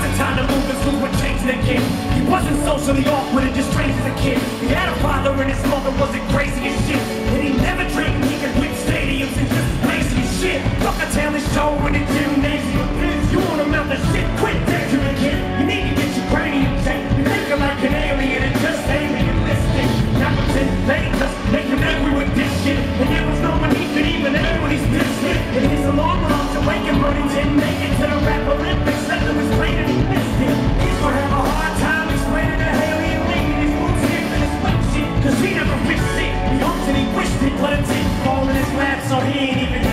wasn't time to move and smooth with change again. He wasn't socially awkward and just strange as a kid. He had a father and his mother wasn't crazy as shit. And he never dreamed he could win stadiums and just lazy as shit. Fuck a talent show in the gymnasium. You want him out the shit, quit daydreaming, kid. You need to get your cranium checked. You're thinking like an alien and just alienistic. Not pretend they just make him angry with this shit. And there was no one he could even aim when he's pissed it. And his alarm went off to wake him, but he didn't make it to the rap Olympics. Left him his plane and he missed it. He's gonna have a hard time explaining to Haley and Lee his moves here and his wet shit. Cause he never fixed it. He hoped and he wished it, but it didn't fall in his lap, so he ain't even